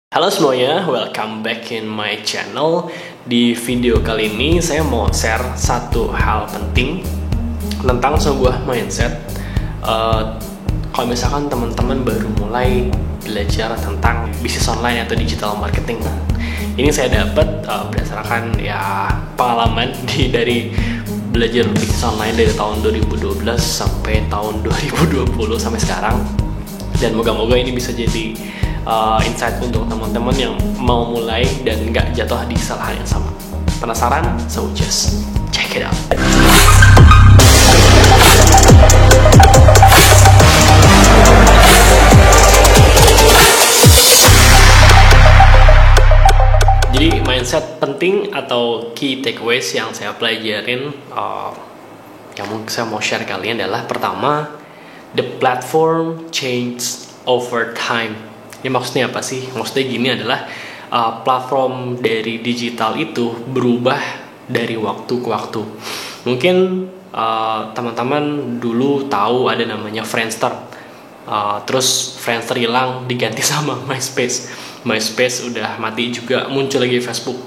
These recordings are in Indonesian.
Halo semuanya, welcome back in my channel. Di video kali ini saya mau share satu hal penting tentang sebuah mindset. Kalau misalkan teman-teman baru mulai belajar tentang bisnis online atau digital marketing, ini saya dapat berdasarkan pengalaman dari belajar bisnis online dari tahun 2012 sampai tahun 2020 sampai sekarang. Dan moga-moga ini bisa jadi insight untuk teman-teman yang mau mulai dan nggak jatuh di kesalahan yang sama. Penasaran? So just check it out. Jadi mindset penting atau key takeaways yang saya pelajarin yang mungkin saya mau share kalian adalah pertama, the platform changes over time. Ini maksudnya apa sih? Maksudnya gini adalah platform dari digital itu berubah dari waktu ke waktu. Mungkin teman-teman dulu tahu ada namanya Friendster. Terus Friendster hilang diganti sama MySpace. MySpace udah mati juga, muncul lagi Facebook.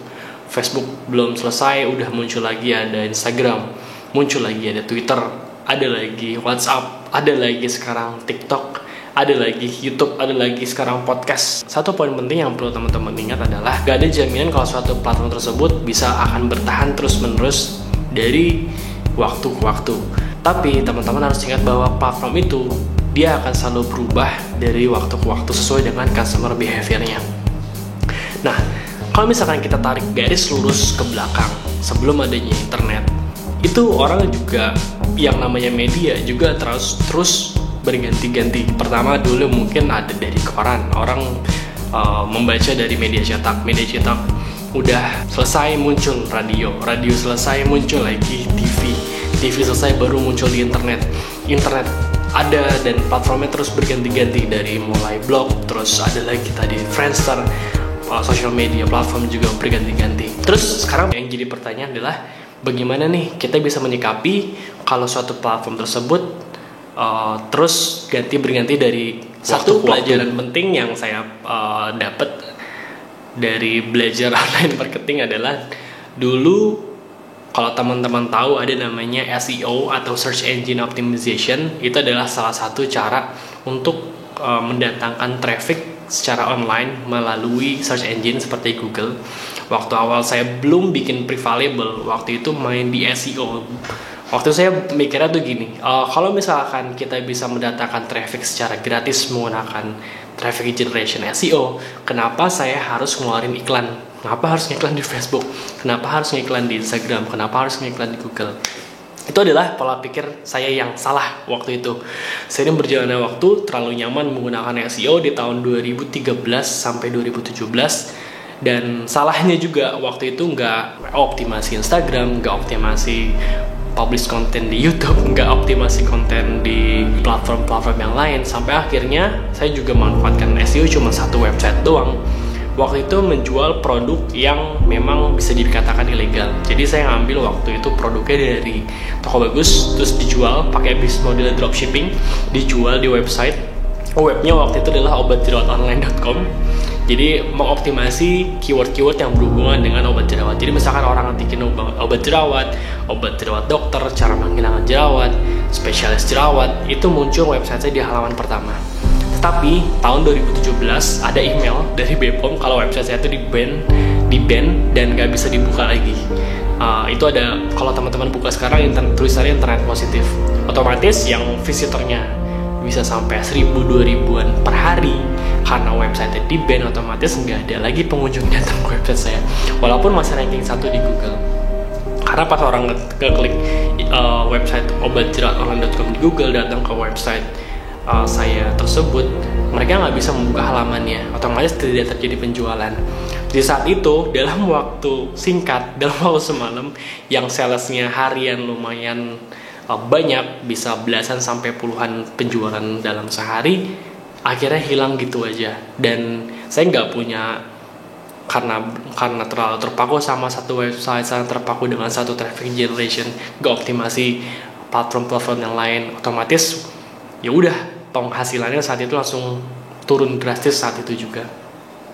Facebook belum selesai, udah muncul lagi ada Instagram, muncul lagi ada Twitter, ada lagi WhatsApp, ada lagi sekarang TikTok, ada lagi YouTube, ada lagi sekarang podcast. Satu poin penting yang perlu teman-teman ingat adalah gak ada jaminan kalau suatu platform tersebut bisa akan bertahan terus-menerus dari waktu ke waktu. Tapi teman-teman harus ingat bahwa platform itu dia akan selalu berubah dari waktu ke waktu sesuai dengan customer behavior-nya. Nah, kalau misalkan kita tarik garis lurus ke belakang sebelum adanya internet, itu orang juga yang namanya media juga terus berganti-ganti. Pertama dulu mungkin ada dari koran, orang membaca dari media cetak udah selesai muncul radio selesai muncul lagi TV selesai baru muncul di internet ada dan platformnya terus berganti-ganti dari mulai blog, terus ada lagi tadi Friendster, social media platform juga berganti-ganti. Terus sekarang yang jadi pertanyaan adalah bagaimana nih kita bisa menyikapi kalau suatu platform tersebut terus berganti dari satu pelajaran penting yang saya dapat dari belajar online marketing adalah dulu kalau teman-teman tahu ada namanya SEO atau Search Engine Optimization. Itu adalah salah satu cara untuk mendatangkan traffic secara online melalui search engine seperti Google. Waktu awal saya belum bikin Prevailable, waktu itu main di SEO. Waktu saya mikirnya tuh gini, kalau misalkan kita bisa mendatangkan traffic secara gratis menggunakan traffic generation SEO, kenapa saya harus ngeluarin iklan? Kenapa harus ngiklan di Facebook? Kenapa harus ngiklan di Instagram? Kenapa harus ngiklan di Google? Itu adalah pola pikir saya yang salah waktu itu. Seiring berjalannya waktu, terlalu nyaman menggunakan SEO di tahun 2013 sampai 2017. Dan salahnya juga waktu itu nggak optimasi Instagram, nggak optimasi publish konten di YouTube, nggak optimasi konten di platform-platform yang lain. Sampai akhirnya saya juga manfaatkan SEO cuma satu website doang. Waktu itu menjual produk yang memang bisa dikatakan ilegal. Jadi saya ngambil waktu itu produknya dari toko bagus, terus dijual pakai bisnis model dropshipping, dijual di website. Webnya waktu itu adalah obat-jerawat-online.com. Jadi mengoptimasi keyword-keyword yang berhubungan dengan obat jerawat. Jadi misalkan orang ngetik obat jerawat dokter, cara menghilangkan jerawat, spesialis jerawat, itu muncul website saya di halaman pertama. Tapi tahun 2017 ada email dari BPOM kalau website saya itu di ban dan nggak bisa dibuka lagi. Itu ada, kalau teman-teman buka sekarang tulisannya internet positif, otomatis yang visitornya bisa sampai 1000-2000an per hari karena website di ban, otomatis nggak ada lagi pengunjung datang ke website saya walaupun masih ranking 1 di Google. Karena pas orang ngeklik website obatjerawat-online.com di Google, datang ke website saya tersebut, mereka nggak bisa membuka halamannya, otomatis tidak terjadi penjualan. Di saat itu, dalam waktu singkat, dalam waktu semalam, yang salesnya harian lumayan banyak, bisa belasan sampai puluhan penjualan dalam sehari, akhirnya hilang gitu aja. Dan saya nggak punya, karena terlalu terpaku sama satu website, saya terpaku dengan satu traffic generation, nggak optimasi platform-platform yang lain, otomatis ya udah penghasilannya saat itu langsung turun drastis saat itu juga.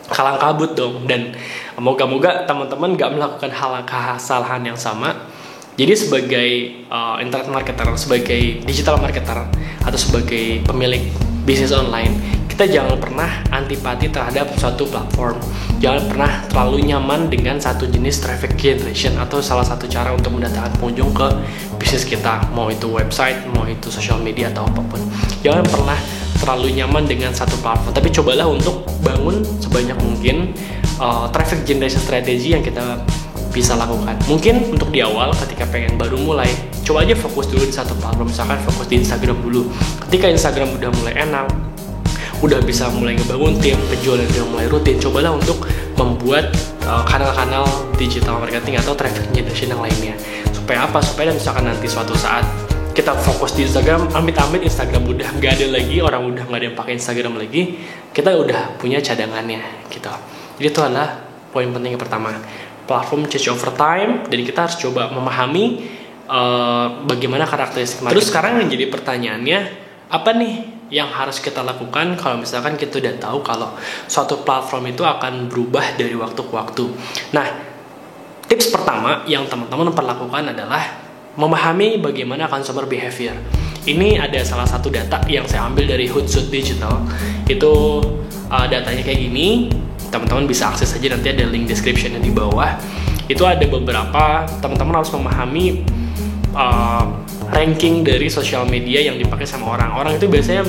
kalang kabut dong. Dan moga-moga teman-teman gak melakukan kesalahan yang sama. Jadi sebagai internet marketer, sebagai digital marketer, atau sebagai pemilik bisnis online, kita jangan pernah antipati terhadap suatu platform. Jangan pernah terlalu nyaman dengan satu jenis traffic generation atau salah satu cara untuk mendatangkan pengunjung ke bisnis kita, mau itu website, mau itu social media atau apapun. Jangan pernah terlalu nyaman dengan satu platform, tapi cobalah untuk bangun sebanyak mungkin traffic generation strategy yang kita bisa lakukan. Mungkin untuk di awal ketika pengen baru mulai, coba aja fokus dulu di satu platform, misalkan fokus di Instagram dulu. Ketika Instagram udah mulai enak, udah bisa mulai ngebangun tim, penjualan udah mulai rutin, cobalah untuk membuat kanal-kanal digital marketing atau traffic generation yang lainnya. Supaya apa? Supaya misalkan nanti suatu saat kita fokus di Instagram, amit-amit Instagram udah nggak ada lagi, orang udah nggak ada yang pakai Instagram lagi, kita udah punya cadangannya gitu. Jadi itu adalah poin penting yang pertama, platform change over time, dan kita harus coba memahami bagaimana karakteristik marketing. Terus sekarang yang jadi pertanyaannya, apa nih yang harus kita lakukan kalau misalkan kita udah tahu kalau suatu platform itu akan berubah dari waktu ke waktu. Nah, tips pertama yang teman-teman perlu lakukan adalah memahami bagaimana consumer behavior. Ini ada salah satu data yang saya ambil dari Hootsuite Digital. Itu datanya kayak gini. Teman-teman bisa akses aja, nanti ada link description-nya di bawah. Itu ada beberapa, teman-teman harus memahami ranking dari sosial media yang dipakai sama orang. Orang itu biasanya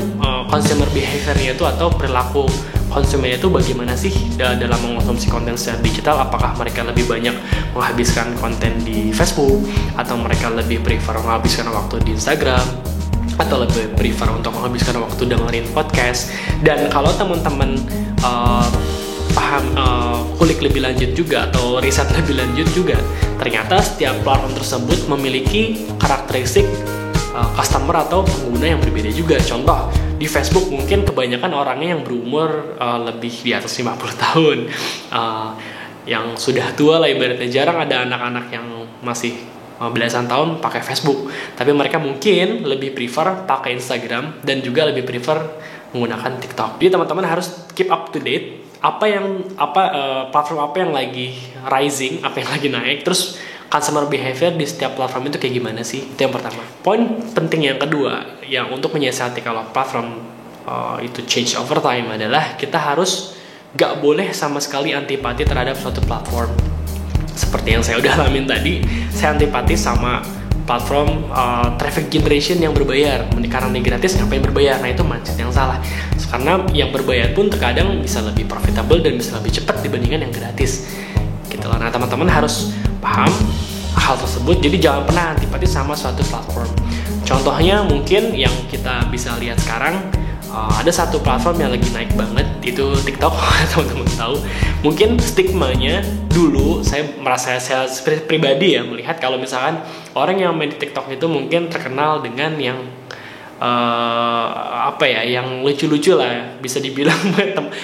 consumer behavior-nya itu atau perilaku konsumennya itu bagaimana sih dalam mengonsumsi konten secara digital. Apakah mereka lebih banyak menghabiskan konten di Facebook, atau mereka lebih prefer menghabiskan waktu di Instagram, atau lebih prefer untuk menghabiskan waktu dengerin podcast. Dan kalau teman-teman paham kulik lebih lanjut juga atau riset lebih lanjut juga, ternyata setiap platform tersebut memiliki karakteristik customer atau pengguna yang berbeda juga. Contoh, di Facebook mungkin kebanyakan orangnya yang berumur lebih di atas 50 tahun, yang sudah tua lah ibaratnya. Jarang ada anak-anak yang masih belasan tahun pakai Facebook, tapi mereka mungkin lebih prefer pakai Instagram dan juga lebih prefer menggunakan TikTok. Jadi teman-teman harus keep up to date, platform apa yang lagi rising, apa yang lagi naik, terus customer behavior di setiap platform itu kayak gimana sih. Itu yang pertama. Poin penting yang kedua yang untuk menyiasati kalau platform itu change over time adalah kita harus gak boleh sama sekali antipati terhadap suatu platform. Seperti yang saya udah alamin tadi, saya antipati sama platform traffic generation yang berbayar. Karena ini gratis, ngapain berbayar? Nah, itu mindset yang salah. Karena yang berbayar pun terkadang bisa lebih profitable dan bisa lebih cepat dibandingkan yang gratis. Gitu loh. Nah, teman-teman harus paham hal tersebut. Jadi jangan pernah antipati sama suatu platform. Contohnya mungkin yang kita bisa lihat sekarang, ada satu platform yang lagi naik banget, itu TikTok. Teman-teman tahu, mungkin stigmanya dulu saya pribadi ya melihat kalau misalkan orang yang main di TikTok itu mungkin terkenal dengan yang yang lucu-lucu lah, bisa dibilang.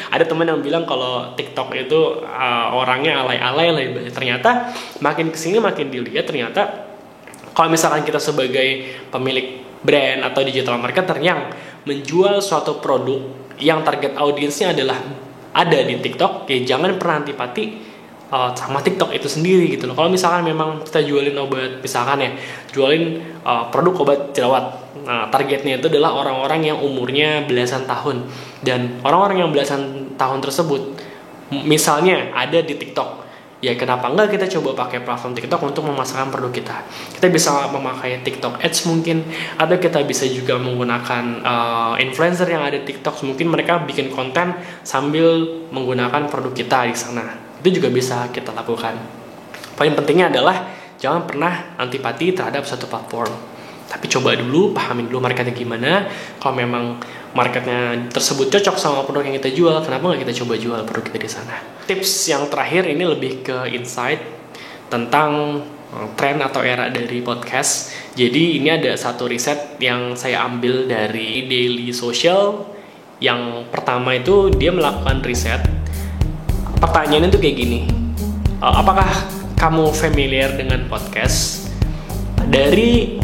Ada teman yang bilang kalau TikTok itu orangnya alay-alay lah. Ternyata makin kesini makin dilihat, ternyata kalau misalkan kita sebagai pemilik brand atau digital marketer yang menjual suatu produk yang target audiensnya adalah ada di TikTok, ya jangan pernah antipati sama TikTok itu sendiri gitu loh. Kalau misalkan memang kita jualin obat, misalkan ya jualin produk obat jerawat, nah targetnya itu adalah orang-orang yang umurnya belasan tahun, dan orang-orang yang belasan tahun tersebut misalnya ada di TikTok, ya kenapa enggak kita coba pakai platform TikTok untuk memasarkan produk kita. Kita bisa memakai TikTok Ads mungkin, atau kita bisa juga menggunakan influencer yang ada di TikTok. Mungkin mereka bikin konten sambil menggunakan produk kita di sana. Itu juga bisa kita lakukan. Paling pentingnya adalah jangan pernah antipati terhadap satu platform. Tapi coba dulu, pahamin dulu marketnya gimana. Kalau memang marketnya tersebut cocok sama produk yang kita jual, kenapa nggak kita coba jual produk kita di sana. Tips yang terakhir ini lebih ke insight tentang tren atau era dari podcast. Jadi ini ada satu riset yang saya ambil dari Daily Social. Yang pertama itu dia melakukan riset. Pertanyaannya tuh kayak gini, apakah kamu familiar dengan podcast? Dari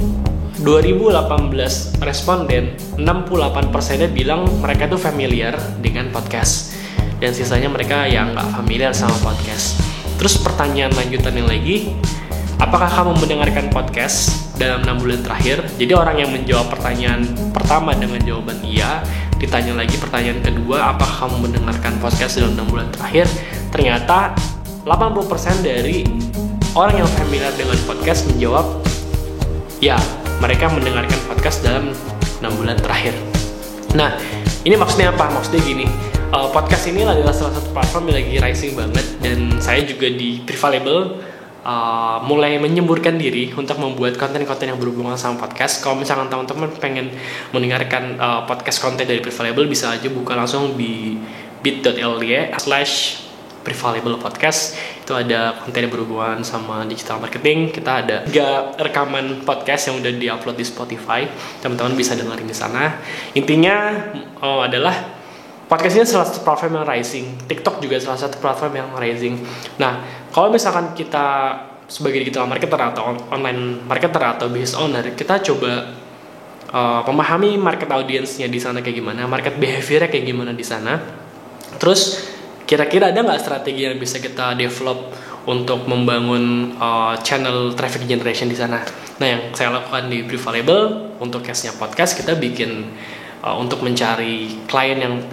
2018 responden, 68%-nya bilang mereka tuh familiar dengan podcast. dan sisanya mereka yang nggak familiar sama podcast. Terus pertanyaan lanjutannya lagi, apakah kamu mendengarkan podcast dalam 6 bulan terakhir? Jadi orang yang menjawab pertanyaan pertama dengan jawaban iya, ditanya lagi pertanyaan kedua, apakah kamu mendengarkan podcast dalam 6 bulan terakhir? Ternyata 80% dari orang yang familiar dengan podcast menjawab ya, mereka mendengarkan podcast dalam 6 bulan terakhir. Nah, ini maksudnya apa? Maksudnya gini, podcast ini adalah salah satu platform yang lagi rising banget, dan saya juga di Prevalable mulai menyemburkan diri untuk membuat konten-konten yang berhubungan sama podcast. Kalau misalkan teman-teman pengen mendengarkan podcast konten dari Prevalable, bisa aja buka langsung di bit.ly/Prevalable Podcast. Itu ada konten yang berhubungan sama digital marketing. Kita ada 3 rekaman podcast yang udah diupload di Spotify. Teman-teman bisa dengerin di sana. Intinya adalah podcast ini salah satu platform yang rising. TikTok juga salah satu platform yang rising. Nah, kalau misalkan kita sebagai digital marketer atau online marketer atau business owner, kita coba memahami market audience-nya di sana kayak gimana, market behavior-nya kayak gimana di sana. Terus kira-kira ada nggak strategi yang bisa kita develop untuk membangun channel traffic generation di sana? Nah, yang saya lakukan di Prevalable untuk case-nya podcast, kita bikin untuk mencari klien yang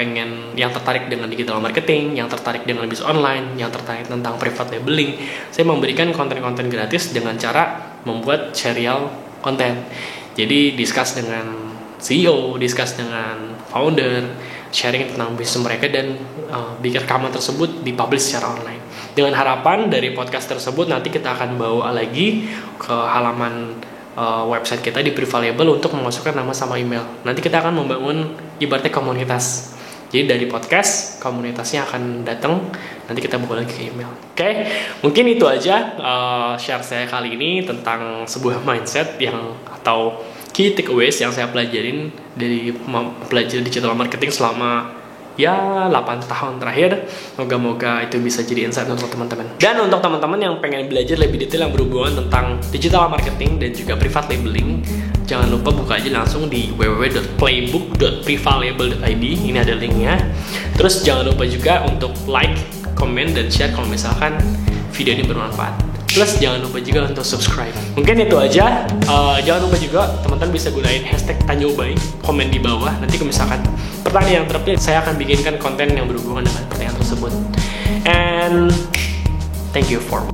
tertarik dengan digital marketing, yang tertarik dengan bisnis online, yang tertarik tentang private labeling. Saya memberikan konten-konten gratis dengan cara membuat serial konten. Jadi discuss dengan CEO, discuss dengan founder, sharing tentang bisnis mereka, dan bikin rekaman tersebut dipublish secara online. Dengan harapan dari podcast tersebut nanti kita akan bawa lagi ke halaman website kita di Prevalable untuk memasukkan nama sama email. Nanti kita akan membangun ibaratnya komunitas. Jadi dari podcast, komunitasnya akan datang, nanti kita bawa lagi ke email. Oke, mungkin itu aja share saya kali ini tentang sebuah mindset atau key takeaways yang saya pelajarin dari belajar digital marketing selama 8 tahun terakhir. Moga-moga itu bisa jadi insight untuk teman-teman. Dan untuk teman-teman yang pengen belajar lebih detail yang berhubungan tentang digital marketing dan juga private labeling, jangan lupa buka aja langsung di www.playbook.prevalable.id. Ini ada linknya. Terus jangan lupa juga untuk like, comment, dan share kalau misalkan video ini bermanfaat. Plus jangan lupa juga untuk subscribe. Mungkin itu aja. Jangan lupa juga teman-teman bisa gunain hashtag #tanjaubai, komen di bawah. Nanti kalau misalkan pertanyaan yang terpilih, saya akan bikinkan konten yang berhubungan dengan pertanyaan tersebut. And thank you for